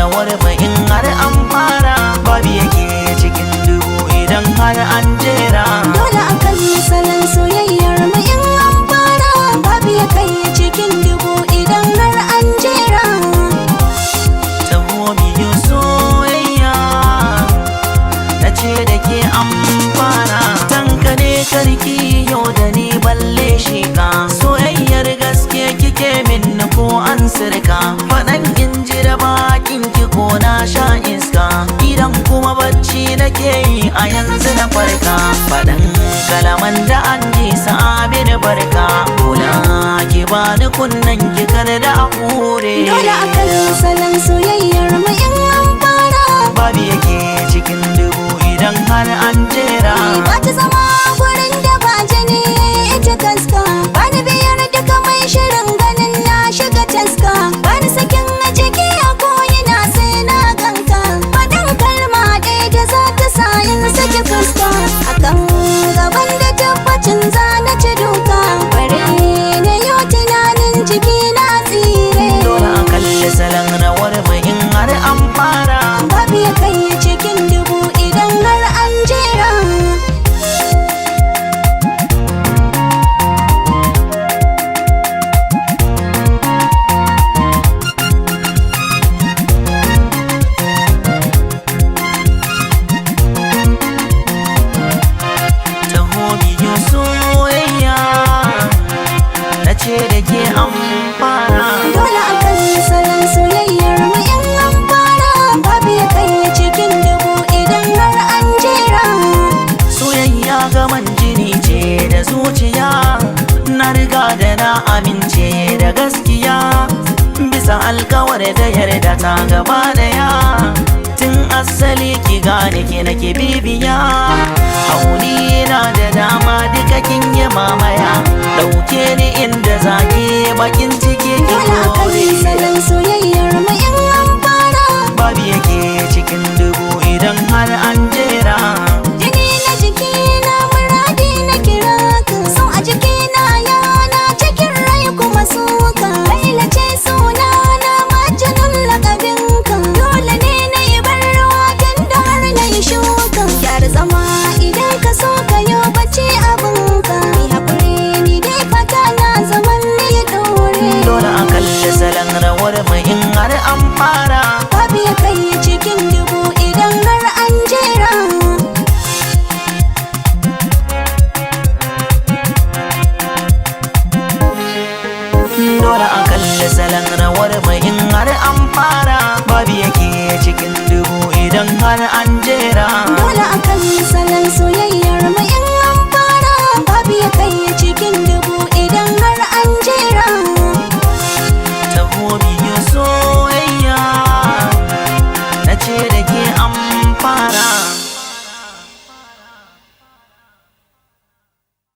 rawar ba in har an fara, babu yake cikin dubu idan har an jera. Dole a kalli salon soyayyar mu in an fara, babu ya kai cikin dubu idan har an jera. Taho biyu soyayya, na ce da ke an fara. Tanka ne karki yau da ni balle shika, soyayyar gaske kike min ko an sirka. Faɗan in ji da bakin ki ko na sha iska, idan kuma bacci nake yi a yanzu na farka. Faɗan kalaman da an ji sa'abi da barka, kula ki bani kunnen ki kar da a hure. Dole a kalli salon soyayyar mu in an fara, babu yake cikin dubu idan har an jera. ba ta zama gurin da ba jini ita kaska, ba ni biyar duka mai shirin ganin na shiga taska, ba ni sakin a jiki a koyina sai na ganka. Faɗin kalma ɗaya da za ta sa in saki fuska, akan gaban da tabbacin za na ci duka, bare na yau tunanin jiki na tsire. Dole a kalli salon rawar mu in har an fara, babu ya kai cikin dubu idan har an jera. taho biyu soyayya, na ce da ke an fara. Dole a kalli salon soyayyar mu in an fara, babu ya kai cikin dubu idan har an jera. Soyayya gaman jini ce da zuciya, na riga da na amince da gaskiya, bisa alkawar da yarda ta gaba daya. Tun asali ki gane ke nake bibiya.